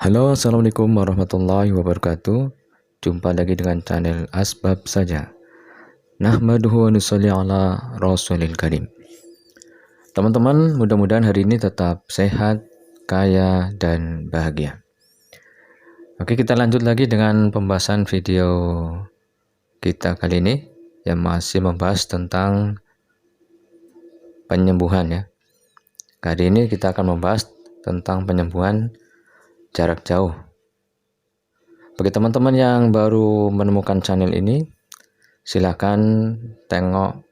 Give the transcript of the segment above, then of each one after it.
Halo, assalamualaikum warahmatullahi wabarakatuh. Jumpa lagi dengan channel Asbab Saja. Nahmaduhu wa nusalli ala Rasulil Karim. Teman-teman, mudah-mudahan hari ini tetap sehat, kaya, dan bahagia. Oke, kita lanjut lagi dengan pembahasan video kita kali ini yang masih membahas tentang penyembuhan ya. Kali ini kita akan membahas tentang penyembuhan jarak jauh. Bagi teman-teman yang baru menemukan channel ini, silakan tengok,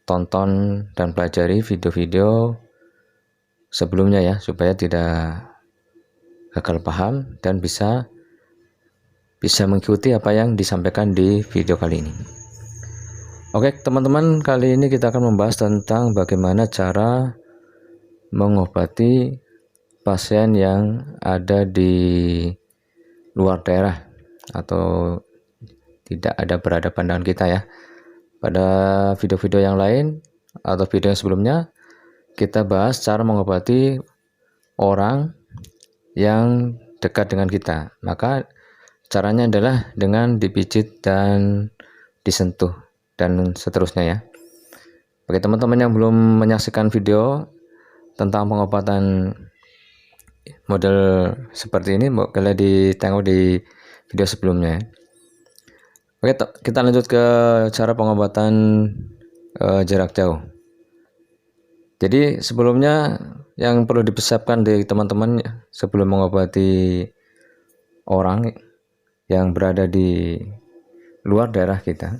tonton, dan pelajari video-video sebelumnya ya, supaya tidak gagal paham dan bisa mengikuti apa yang disampaikan di video kali ini. Oke teman-teman, kali ini kita akan membahas tentang bagaimana cara mengobati pasien yang ada di luar daerah atau tidak ada berhadapan dengan kita ya. Pada video-video yang lain atau video yang sebelumnya, kita bahas cara mengobati orang yang dekat dengan kita. Maka caranya adalah dengan dipijit dan disentuh dan seterusnya ya. Bagi teman-teman yang belum menyaksikan video tentang pengobatan model seperti ini, boleh ditengok di video sebelumnya ya. Oke, kita lanjut ke cara pengobatan jarak jauh. Jadi sebelumnya yang perlu dipersiapkan dari teman-teman sebelum mengobati orang yang berada di luar daerah kita,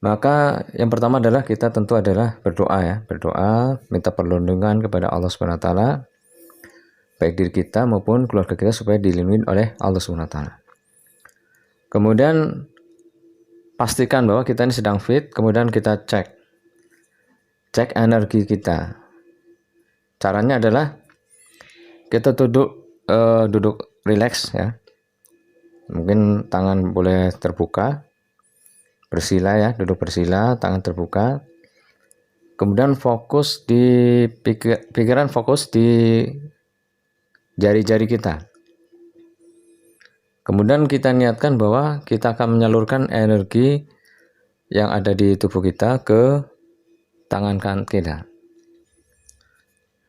maka yang pertama adalah kita tentu adalah berdoa ya, berdoa minta perlindungan kepada Allah Subhanahu wa taala, baik diri kita maupun keluarga kita supaya dilindungi oleh Allah Subhanahu wa taala. Kemudian pastikan bahwa kita ini sedang fit, kemudian kita cek energi kita. Caranya adalah kita duduk rileks ya. Mungkin tangan boleh terbuka, bersila ya, duduk bersila, tangan terbuka. Kemudian fokus di pikiran, fokus di jari-jari kita. Kemudian kita niatkan bahwa kita akan menyalurkan energi yang ada di tubuh kita ke tangan kanan kita.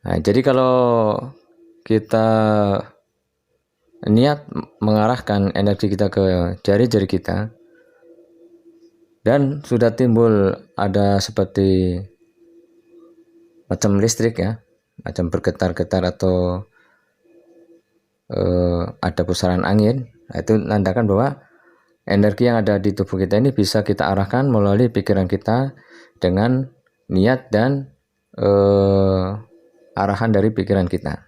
Nah, jadi kalau kita niat mengarahkan energi kita ke jari-jari kita dan sudah timbul ada seperti macam listrik ya, macam bergetar-getar atau ada pusaran angin, itu menandakan bahwa energi yang ada di tubuh kita ini bisa kita arahkan melalui pikiran kita dengan niat dan arahan dari pikiran kita.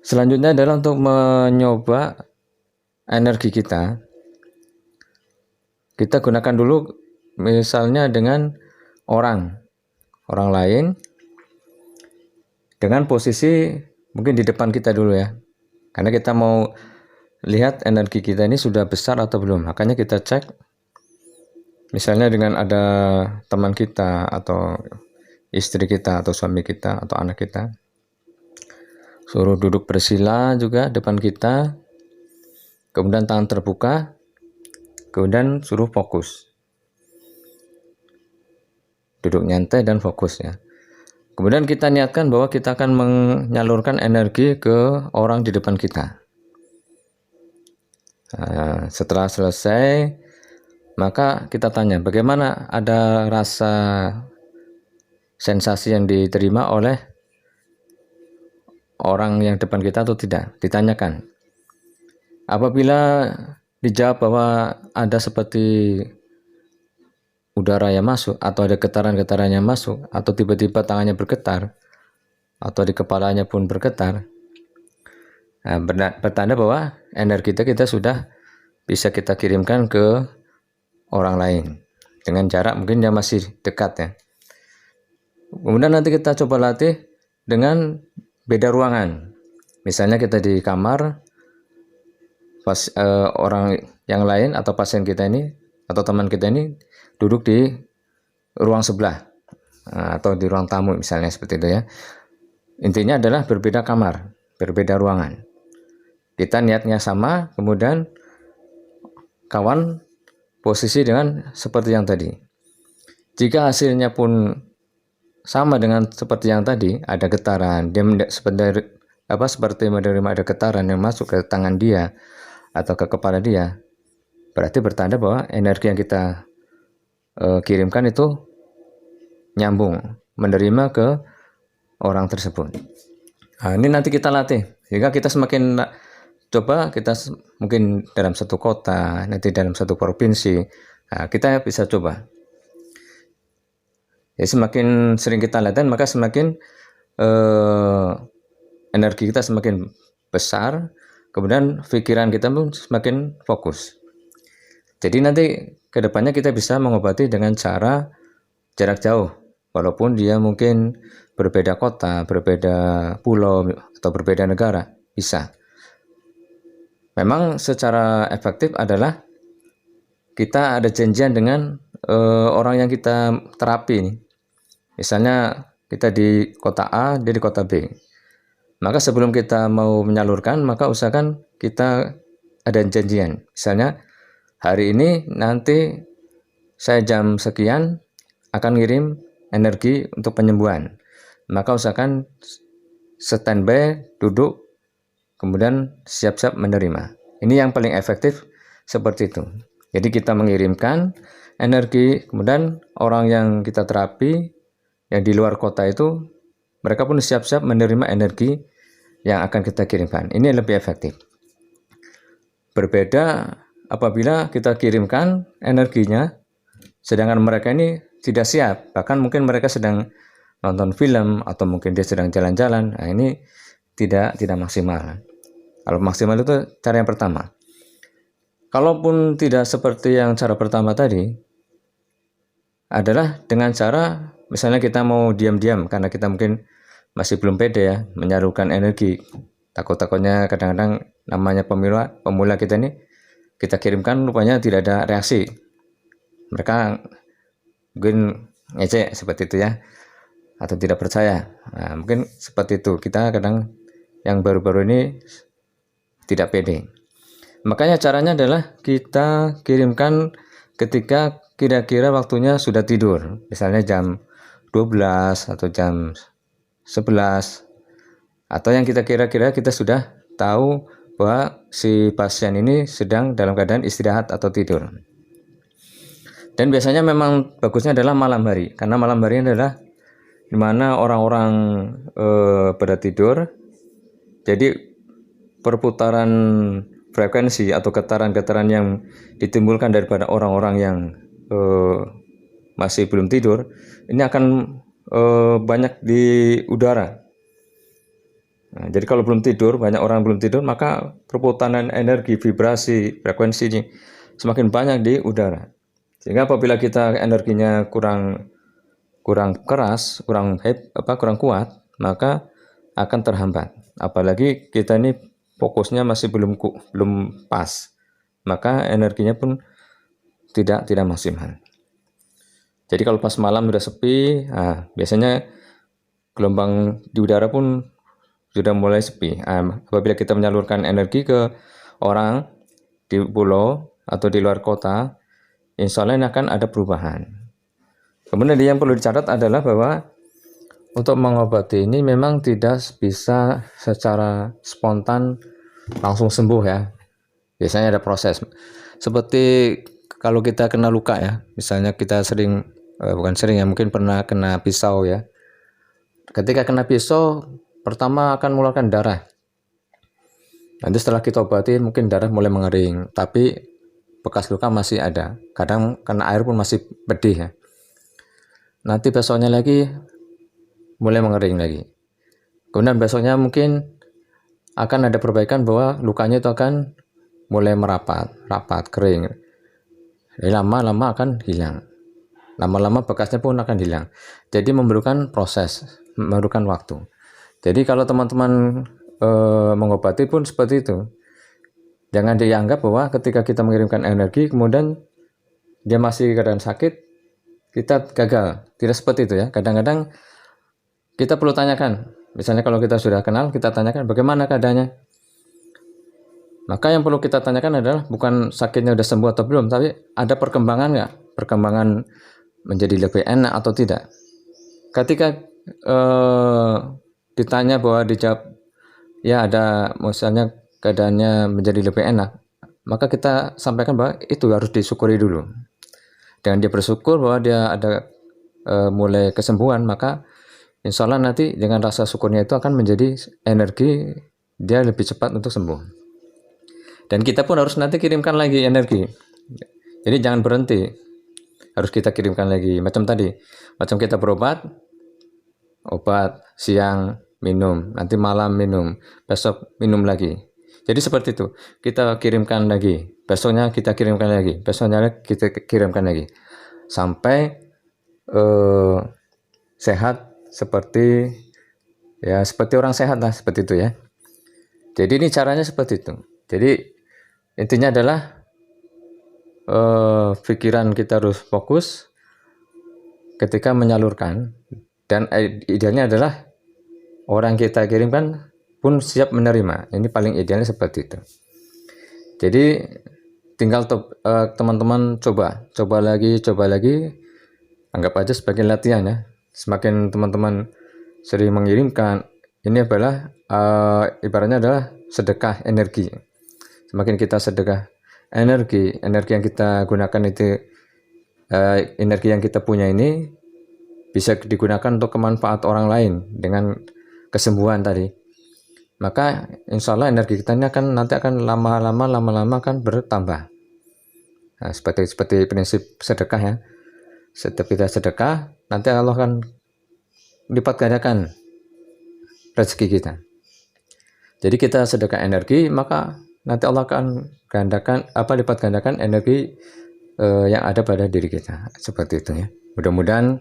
Selanjutnya adalah untuk mencoba energi kita. Kita gunakan dulu misalnya dengan orang lain dengan posisi mungkin di depan kita dulu ya. Karena kita mau lihat energi kita ini sudah besar atau belum. Makanya kita cek misalnya dengan ada teman kita atau istri kita atau suami kita atau anak kita. Suruh duduk bersila juga depan kita. Kemudian tangan terbuka. Kemudian suruh fokus. Duduk nyantai dan fokus ya. Kemudian kita niatkan bahwa kita akan menyalurkan energi ke orang di depan kita. Nah, setelah selesai, maka kita tanya bagaimana, ada rasa sensasi yang diterima oleh orang yang depan kita atau tidak, ditanyakan. Apabila dijawab bahwa ada seperti udara yang masuk atau ada getaran-getaran yang masuk atau tiba-tiba tangannya bergetar atau di kepalanya pun bergetar, nah, bertanda bahwa energi kita sudah bisa kita kirimkan ke orang lain dengan jarak mungkin yang masih dekat ya. Kemudian nanti kita coba latih dengan beda ruangan. Misalnya kita di kamar, orang yang lain atau pasien kita ini atau teman kita ini duduk di ruang sebelah atau di ruang tamu misalnya seperti itu ya. Intinya adalah berbeda kamar, berbeda ruangan. Kita niatnya sama, kemudian kawan posisi dengan seperti yang tadi. Jika hasilnya pun sama dengan seperti yang tadi, ada getaran, dia seperti menerima ada getaran yang masuk ke tangan dia atau ke kepala dia, berarti bertanda bahwa energi yang kita kirimkan itu nyambung, menerima ke orang tersebut. Nah, ini nanti kita latih, sehingga kita semakin coba, kita mungkin dalam satu kota, nanti dalam satu provinsi, nah, kita bisa coba. Ya, semakin sering kita latihan, maka semakin energi kita semakin besar, kemudian pikiran kita pun semakin fokus. Jadi nanti kedepannya kita bisa mengobati dengan cara jarak jauh, walaupun dia mungkin berbeda kota, berbeda pulau, atau berbeda negara, bisa. Memang secara efektif adalah kita ada janjian dengan orang yang kita terapi nih. Misalnya kita di kota A, dia di kota B. Maka sebelum kita mau menyalurkan, maka usahakan kita ada janjian. Misalnya hari ini nanti saya jam sekian akan ngirim energi untuk penyembuhan. Maka usahakan standby, duduk, kemudian siap-siap menerima. Ini yang paling efektif seperti itu. Jadi kita mengirimkan energi, kemudian orang yang kita terapi yang di luar kota itu, mereka pun siap-siap menerima energi yang akan kita kirimkan. Ini lebih efektif. Berbeda apabila kita kirimkan energinya, sedangkan mereka ini tidak siap. Bahkan mungkin mereka sedang nonton film, atau mungkin dia sedang jalan-jalan. Nah, ini tidak maksimal. Kalau maksimal itu cara yang pertama. Kalaupun tidak seperti yang cara pertama tadi, adalah dengan cara misalnya kita mau diam-diam karena kita mungkin masih belum pede ya menyalurkan energi. Takut-takutnya kadang-kadang namanya pemula kita ini, kita kirimkan rupanya tidak ada reaksi. Mereka mungkin ngecek seperti itu ya, atau tidak percaya. Nah, mungkin seperti itu. Kita kadang yang baru-baru ini tidak pede. Makanya caranya adalah kita kirimkan ketika kira-kira waktunya sudah tidur. Misalnya jam 12 atau jam 11. Atau yang kita kira-kira kita sudah tahu bahwa si pasien ini sedang dalam keadaan istirahat atau tidur. Dan biasanya memang bagusnya adalah malam hari. Karena malam hari adalah dimana orang-orang pada tidur. Jadi perputaran frekuensi atau getaran-getaran yang ditimbulkan daripada orang-orang yang masih belum tidur, ini akan banyak di udara. Nah, jadi kalau belum tidur, banyak orang belum tidur, maka perputaran energi, vibrasi, frekuensi ini semakin banyak di udara. Sehingga apabila kita energinya kurang keras, kurang kuat, maka akan terhambat. Apalagi kita ini fokusnya masih belum pas, maka energinya pun tidak maksimal. Jadi kalau pas malam sudah sepi, biasanya gelombang di udara pun sudah mulai sepi. Apabila kita menyalurkan energi ke orang di pulau atau di luar kota, insya Allah ini akan ada perubahan. Kemudian yang perlu dicatat adalah bahwa untuk mengobati ini memang tidak bisa secara spontan langsung sembuh ya. Biasanya ada proses. Seperti kalau kita kena luka ya, misalnya kita mungkin pernah kena pisau ya. Ketika kena pisau, pertama akan mengeluarkan darah. Nanti setelah kita obati mungkin darah mulai mengering, tapi bekas luka masih ada. Kadang kena air pun masih pedih ya. Nanti besoknya lagi mulai mengering lagi. Kemudian besoknya mungkin akan ada perbaikan bahwa lukanya itu akan mulai merapat, kering. Lama-lama akan hilang. Lama-lama bekasnya pun akan hilang. Jadi memerlukan proses, memerlukan waktu. Jadi kalau teman-teman mengobati pun seperti itu. Jangan dianggap bahwa ketika kita mengirimkan energi, kemudian dia masih keadaan sakit, kita gagal. Tidak seperti itu ya. Kadang-kadang kita perlu tanyakan, Misalnya kalau kita sudah kenal, kita tanyakan bagaimana keadaannya. Maka yang perlu kita tanyakan adalah bukan sakitnya udah sembuh atau belum, tapi ada perkembangan nggak? Perkembangan menjadi lebih enak atau tidak. Ketika ditanya bahwa dijawab ya ada, misalnya keadaannya menjadi lebih enak, maka kita sampaikan bahwa itu harus disyukuri dulu. Dengan dia bersyukur bahwa dia ada mulai kesembuhan, maka insya Allah nanti dengan rasa syukurnya itu akan menjadi energi dia lebih cepat untuk sembuh. Dan kita pun harus nanti kirimkan lagi energi. Jadi jangan berhenti, harus kita kirimkan lagi. Macam tadi, macam kita berobat, obat siang minum, nanti malam minum, besok minum lagi. Jadi seperti itu, kita kirimkan lagi, besoknya kita kirimkan lagi, besoknya kita kirimkan lagi, sampai sehat seperti orang sehat lah, seperti itu ya. Jadi ini caranya seperti itu. Jadi intinya adalah pikiran kita harus fokus ketika menyalurkan, dan idealnya adalah orang kita kirimkan pun siap menerima. Ini paling idealnya seperti itu. Jadi tinggal teman-teman coba lagi, anggap aja sebagai latihan ya. Semakin teman-teman sering mengirimkan, ini adalah ibaratnya adalah sedekah energi. Semakin kita sedekah energi yang kita gunakan itu, energi yang kita punya ini bisa digunakan untuk kemanfaat orang lain dengan kesembuhan tadi. Maka insya Allah energi kita ini nanti akan lama-lama akan bertambah. Nah, seperti prinsip sedekah ya. Setiap kita sedekah, nanti Allah akan lipat gandakan rezeki kita. Jadi kita sedekah energi, maka nanti Allah akan lipat gandakan energi yang ada pada diri kita. Seperti itu ya. Mudah-mudahan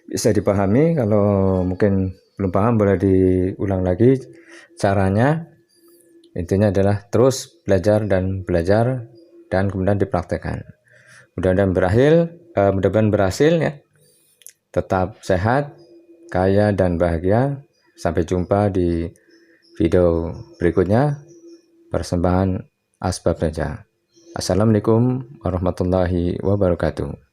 bisa dipahami. Kalau mungkin belum paham, boleh diulang lagi caranya. Intinya adalah terus belajar dan kemudian dipraktekkan. Mudah-mudahan berhasil ya. Tetap sehat, kaya dan bahagia. Sampai jumpa di video berikutnya. Persembahan Asbab Raja. Assalamualaikum warahmatullahi wabarakatuh.